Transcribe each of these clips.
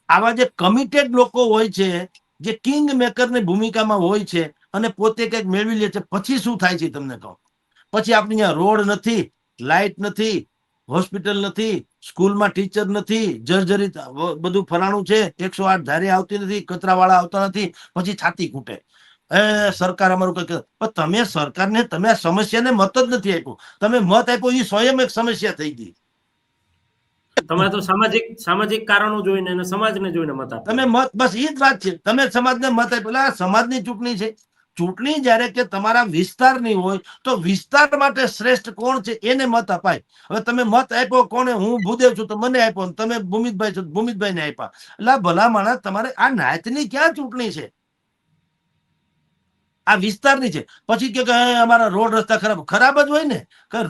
આવા જે કમિટેડ લોકો હોય છે, જે કિંગ મેકરની ભૂમિકામાં હોય છે અને પોતે કંઈક મેળવી લે છે, પછી શું થાય છે તમને કહું. પછી આપણે અહીંયા રોડ નથી, લાઇટ નથી, હોસ્પિટલ નથી, સ્કૂલમાં ટીચર નથી, જર્જરિત બધું ફલાણું છે, 108 ધારી આવતી નથી, કચરાવાળા આવતા નથી, પછી છાતી કૂટે સરકાર અમારું કઈ. પણ તમે સરકારને, તમે આ સમસ્યાને મત જ નથી આપ્યો. તમે મત આપ્યો એ સ્વયં એક સમસ્યા થઈ ગઈ. તમારે તો સામાજિક કારણો જોઈને અને સમાજને જોઈને મત આપો. તમે મત, બસ એ જ વાત છે. તમે સમાજને મત આપ્યો. આ સમાજની ચૂંટણી છે. ચૂંટણી જયારે કે તમારા વિસ્તારની હોય તો વિસ્તાર માટે શ્રેષ્ઠ કોણ છે એને મત અપાય. હવે તમે મત આપ્યો કોને? હું ભૂદેવ છું તો મને આપ્યો, તમે ભૂમિતભાઈ છો ભૂમિતભાઈ ને આપ્યા. એટલે ભલા માણસ, તમારે આ નાતની ક્યાં ચૂંટણી છે? આ વિસ્તારની છે. પછી કે અમારા રોડ રસ્તા ખરાબ. ખરાબ જ હોય ને.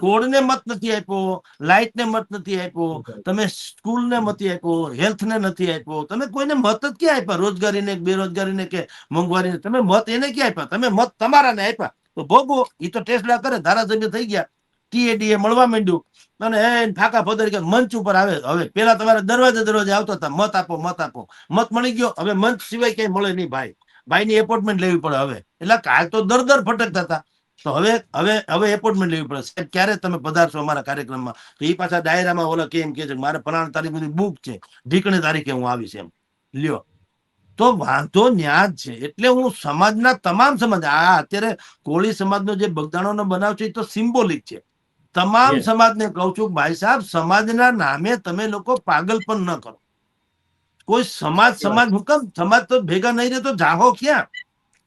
રોડને મત નથી આપ્યો, લાઇટને મત નથી આપ્યો, તમે સ્કૂલને નથી આપ્યો, હેલ્થને નથી આપ્યો, તમે કોઈને મત જ ક્યાં આપ્યા? રોજગારીને, બેરોજગારીને કે મોંઘવારીને તમે મત એને ક્યાં આપ્યા? તમે મત તમારાને આપ્યા તો ભોગવો. એ તો ટેસ્લા કરે, ધારાસભ્ય થઈ ગયા, ટીએડીએ મળવા માંડ્યું અને ફાકા ફોદરી કે મંચ ઉપર આવે. હવે પેલા તમારે દરવાજે આવતા હતા, મત આપો મત આપો. મત મળી ગયો, હવે મંચ સિવાય કઈ મળે નહીં ભાઈ. ભાઈની એપોઇન્ટમેન્ટ લેવી પડે હવે. એટલે કાલ તો દર ફટકતા હતા, તો હવે એપોઇન્ટમેન્ટ લેવી પડે. સાહેબ ક્યારે તમે પધારશો અમારા કાર્યક્રમમાં? તો એ પાછા ડાયરામાં ઓલા કેમ કે છે મારે ફલાણા તારીખ બધી બુક છે, ઢીકણી તારીખે હું આવીશ એમ. લ્યો, તો વાંધો ન્યા જ છે. એટલે હું સમાજના તમામ સમાજ, આ અત્યારે કોળી સમાજનો જે બગદાણોનો બનાવ છે એ તો સિમ્બોલિક છે. તમામ સમાજને કહું છું ભાઈ સાહેબ, સમાજના નામે તમે લોકો પાગલ પણ ન કરો. કોઈ સમાજ હુકમ સમાજ તો ભેગા નહીં રહે તો જાહો ક્યાં?